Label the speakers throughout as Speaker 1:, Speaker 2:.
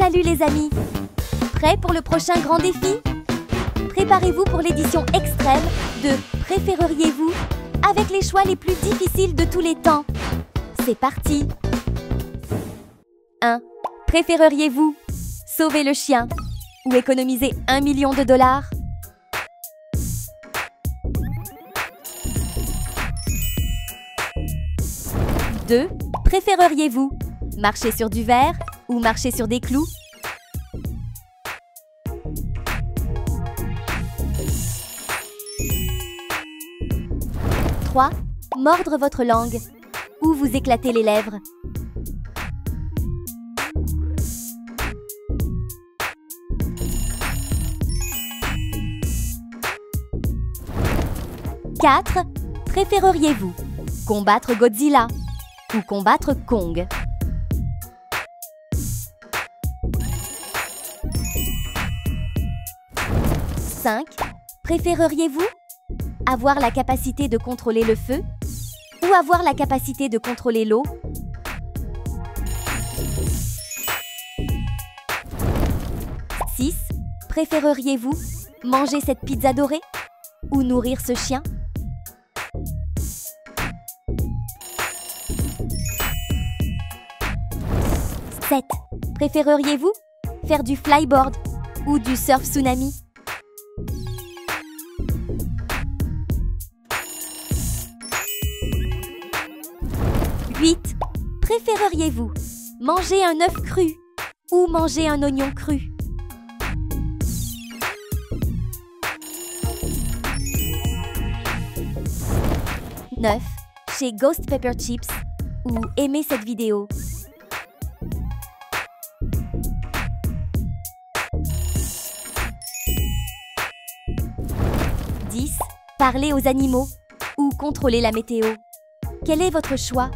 Speaker 1: Salut les amis! Prêts pour le prochain grand défi? Préparez-vous pour l'édition extrême de Préféreriez-vous avec les choix les plus difficiles de tous les temps. C'est parti! 1. Préféreriez-vous sauver le chien ou économiser 1 million de dollars? 2. Préféreriez-vous marcher sur du verre ou marcher sur des clous? 3. Mordre votre langue ou vous éclater les lèvres? 4. Préféreriez-vous combattre Godzilla ou combattre Kong? 5. Préféreriez-vous avoir la capacité de contrôler le feu ou avoir la capacité de contrôler l'eau? 6. Préféreriez-vous manger cette pizza dorée ou nourrir ce chien? 7. Préféreriez-vous faire du flyboard ou du surf tsunami? 8. Préféreriez-vous manger un œuf cru ou manger un oignon cru? 9. Chez Ghost Pepper Chips ou aimez cette vidéo? 10. Parler aux animaux ou contrôler la météo? Quel est votre choix?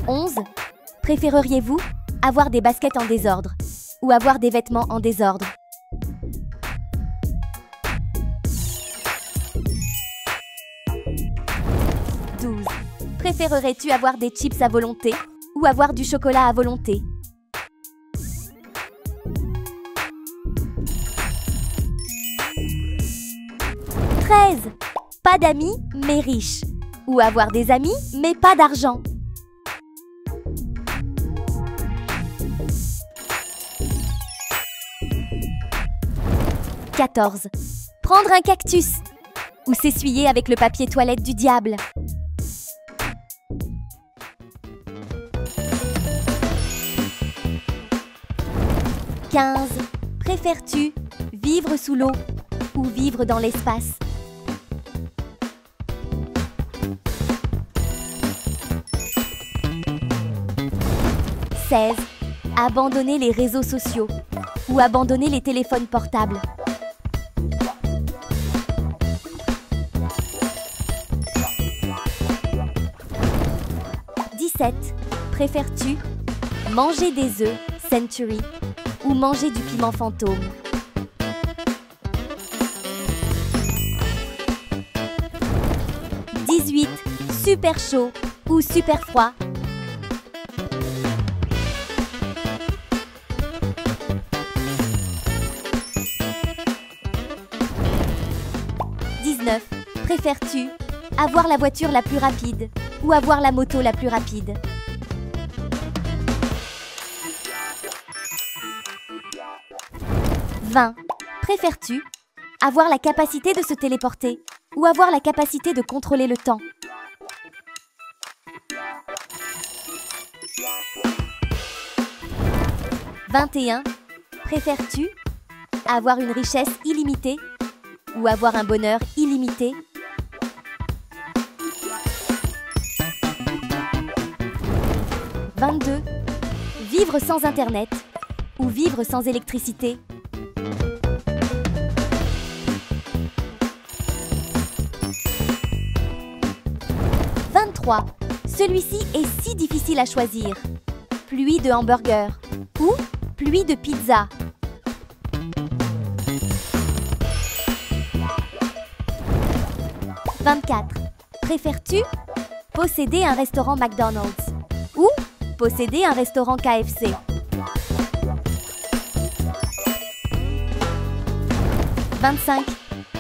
Speaker 1: 11. Préféreriez-vous avoir des baskets en désordre ou avoir des vêtements en désordre? 12. Préférerais-tu avoir des chips à volonté ou avoir du chocolat à volonté? 13. Pas d'amis mais riches ou avoir des amis mais pas d'argent? 14. Prendre un cactus ou s'essuyer avec le papier toilette du diable? 15. Préfères-tu vivre sous l'eau ou vivre dans l'espace? 16. Abandonner les réseaux sociaux ou abandonner les téléphones portables? 17. Préfères-tu manger des œufs Century ou manger du piment fantôme? 18. Super chaud ou super froid? 19. Préfères-tu avoir la voiture la plus rapide ou avoir la moto la plus rapide? 20. Préfères-tu avoir la capacité de se téléporter ou avoir la capacité de contrôler le temps? 21. Préfères-tu avoir une richesse illimitée ou avoir un bonheur illimité? 22. Vivre sans Internet ou vivre sans électricité? 23. Celui-ci est si difficile à choisir. Pluie de hamburgers ou pluie de pizza? 24. Préfères-tu Posséder un restaurant McDonald's ou posséder un restaurant KFC. « 25.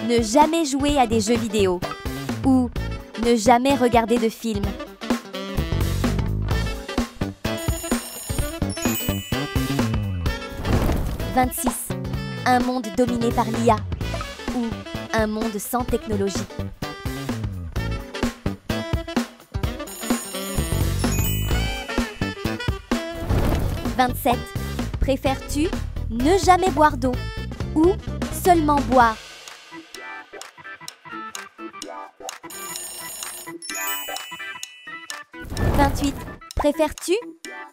Speaker 1: Ne jamais jouer à des jeux vidéo ou ne jamais regarder de films. » 26. Un monde dominé par l'IA ou un monde sans technologie. 27. Préfères-tu ne jamais boire d'eau ou seulement boire? 28. Préfères-tu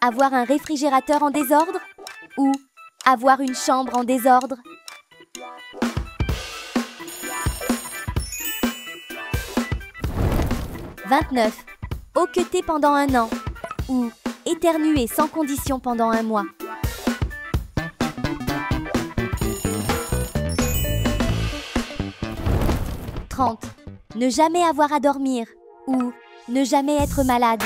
Speaker 1: avoir un réfrigérateur en désordre ou avoir une chambre en désordre? 29. Hoqueter pendant un an ou éternuer sans condition pendant un mois. 30. Ne jamais avoir à dormir ou ne jamais être malade.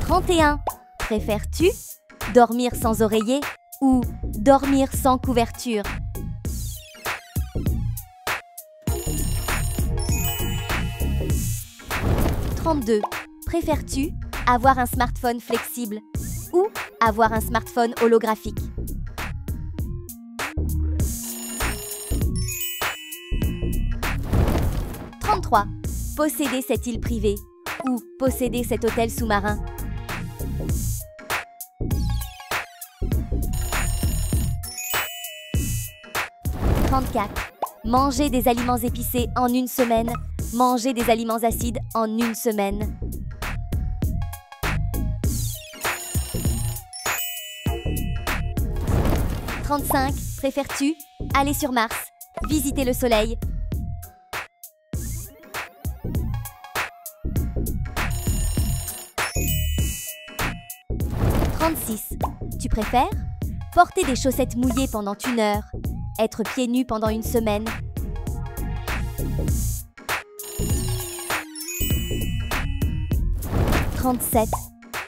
Speaker 1: 31. Préfères-tu dormir sans oreiller ou dormir sans couverture? 32. Préfères-tu avoir un smartphone flexible ou avoir un smartphone holographique? 33. Posséder cette île privée ou posséder cet hôtel sous-marin? 34. Manger des aliments épicés en une semaine, manger des aliments acides en une semaine. 35. Préfères-tu aller sur Mars, visiter le Soleil? 36. Tu préfères porter des chaussettes mouillées pendant 1 heure, être pieds nus pendant 1 semaine? 37.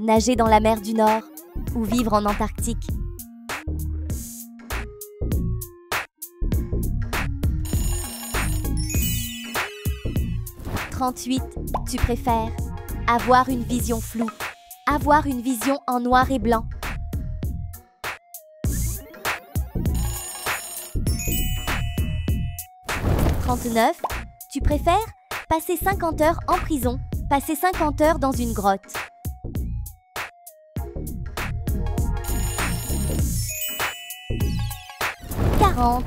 Speaker 1: Nager dans la mer du Nord ou vivre en Antarctique? 38. Tu préfères avoir une vision floue, avoir une vision en noir et blanc? 39. Tu préfères passer 50 heures en prison, passer 50 heures dans une grotte? 40.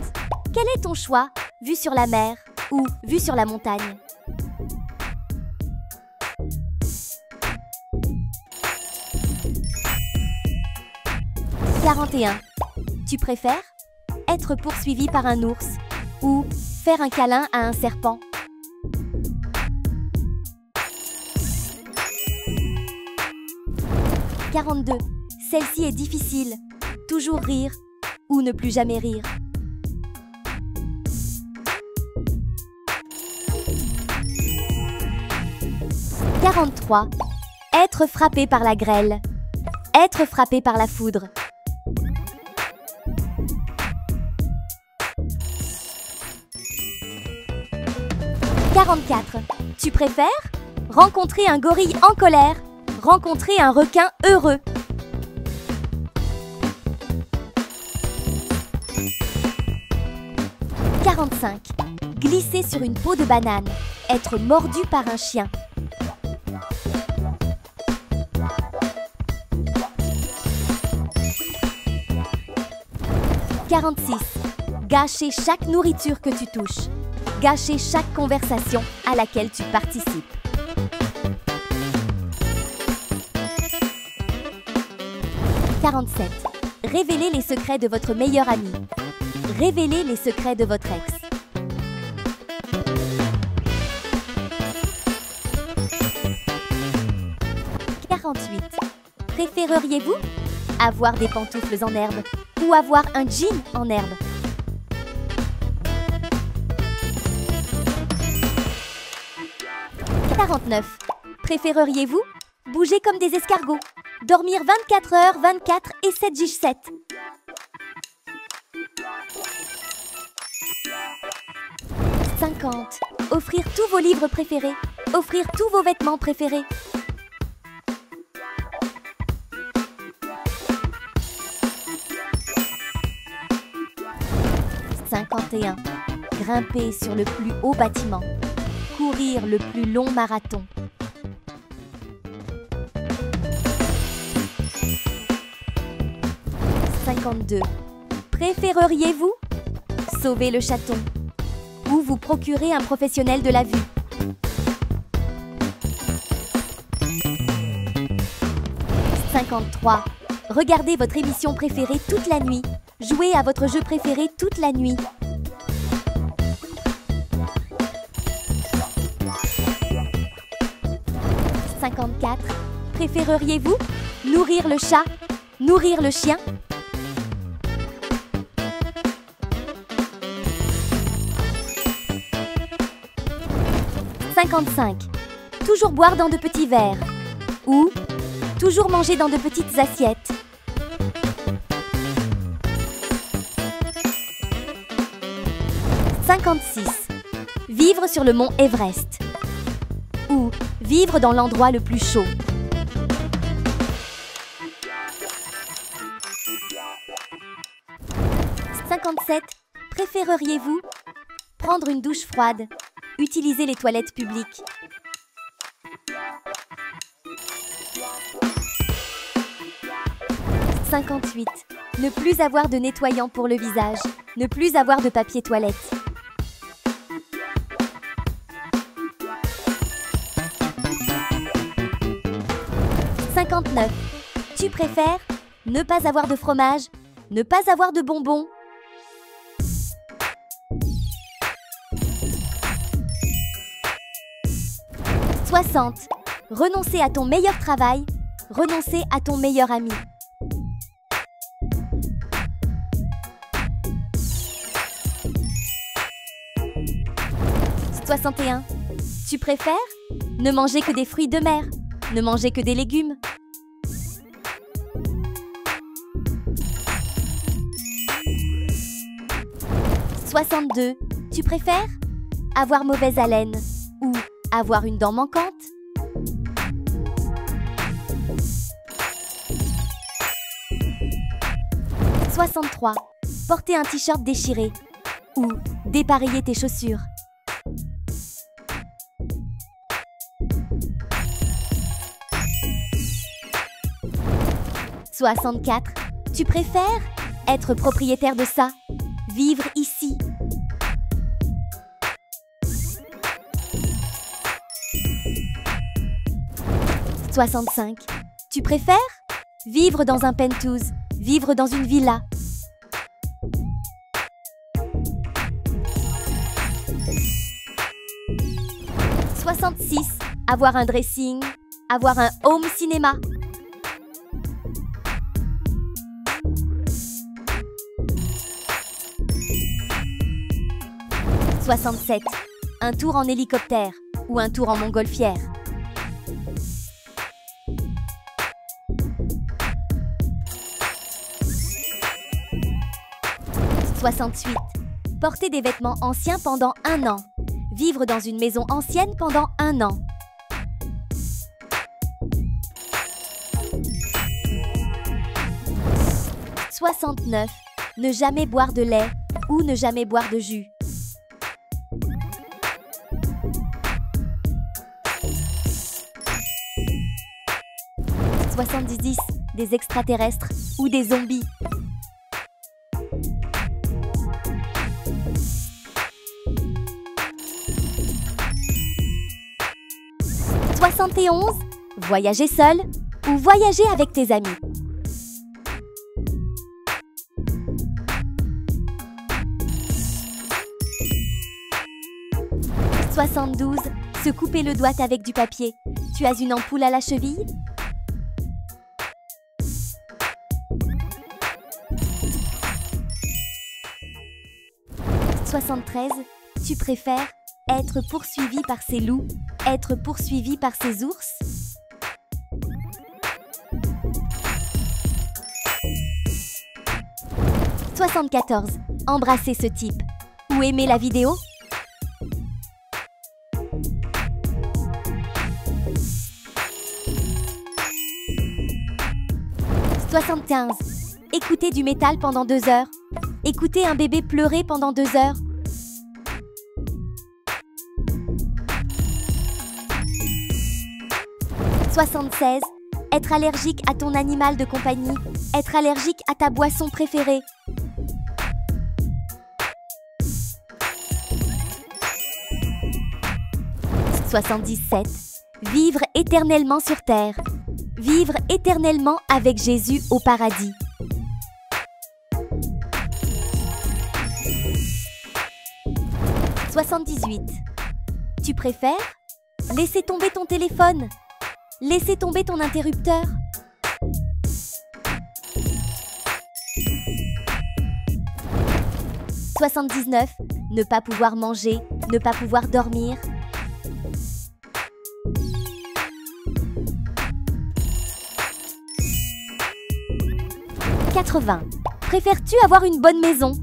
Speaker 1: Quel est ton choix, vue sur la mer ou vue sur la montagne? 41. Tu préfères être poursuivi par un ours ou faire un câlin à un serpent? 42. Celle-ci est difficile. Toujours rire ou ne plus jamais rire? 43. Être frappé par la grêle. Être frappé par la foudre. 44. Tu préfères rencontrer un gorille en colère, rencontrer un requin heureux? 45. Glisser sur une peau de banane, être mordu par un chien. 46. Gâcher chaque nourriture que tu touches. Gâcher chaque conversation à laquelle tu participes. 47. Révélez les secrets de votre meilleur ami. Révélez les secrets de votre ex. 48. Préféreriez-vous avoir des pantoufles en herbe ou avoir un jean en herbe? 49. Préféreriez-vous bouger comme des escargots, dormir 24 heures, 24 et 7 j 7? 50. Offrir tous vos livres préférés, offrir tous vos vêtements préférés. 51. Grimper sur le plus haut bâtiment, courir le plus long marathon. 52. Préféreriez-vous sauver le chaton ou vous procurer un professionnel de la vue? 53. Regardez votre émission préférée toute la nuit. Jouez à votre jeu préféré toute la nuit. 54. Préféreriez-vous nourrir le chat, nourrir le chien? 55. Toujours boire dans de petits verres ou toujours manger dans de petites assiettes. 56. Vivre sur le mont Everest ou vivre dans l'endroit le plus chaud. 57. Préféreriez-vous prendre une douche froide, utiliser les toilettes publiques? 58. Ne plus avoir de nettoyant pour le visage, ne plus avoir de papier toilette. 59. Tu préfères ne pas avoir de fromage, ne pas avoir de bonbons? 60. Renoncer à ton meilleur travail, renoncer à ton meilleur ami. 61. Tu préfères ne manger que des fruits de mer, ne manger que des légumes? 62. Tu préfères avoir mauvaise haleine ou avoir une dent manquante? 63. Porter un t-shirt déchiré ou dépareiller tes chaussures. 64. Tu préfères être propriétaire de ça, vivre ici? 65. Tu préfères vivre dans un penthouse, vivre dans une villa? 66. Avoir un dressing, avoir un home cinéma. 67. Un tour en hélicoptère ou un tour en montgolfière. 68. Porter des vêtements anciens pendant 1 an. Vivre dans une maison ancienne pendant 1 an. 69. Ne jamais boire de lait ou ne jamais boire de jus. 70. Des extraterrestres ou des zombies. 71. Voyager seul ou voyager avec tes amis. 72. Se couper le doigt avec du papier. Tu as une ampoule à la cheville? 73. Tu préfères Être poursuivi par ces loups. Être poursuivi par ces ours. « 74. Embrasser ce type. Ou aimer la vidéo. 75. Écouter du métal pendant 2 heures. Écouter un bébé pleurer pendant 2 heures. 76. Être allergique à ton animal de compagnie. Être allergique à ta boisson préférée. 77. Vivre éternellement sur terre. Vivre éternellement avec Jésus au paradis. 78. Tu préfères laisser tomber ton téléphone, laisser tomber ton interrupteur. 79. Ne pas pouvoir manger, ne pas pouvoir dormir. 80. Préfères-tu avoir une bonne maison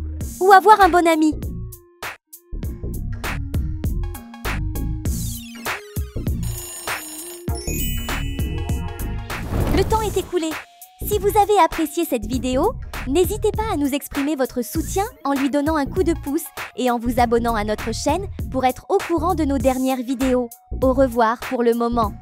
Speaker 1: ou avoir un bon ami? Le temps est écoulé. Si vous avez apprécié cette vidéo, n'hésitez pas à nous exprimer votre soutien en lui donnant un coup de pouce et en vous abonnant à notre chaîne pour être au courant de nos dernières vidéos. Au revoir pour le moment.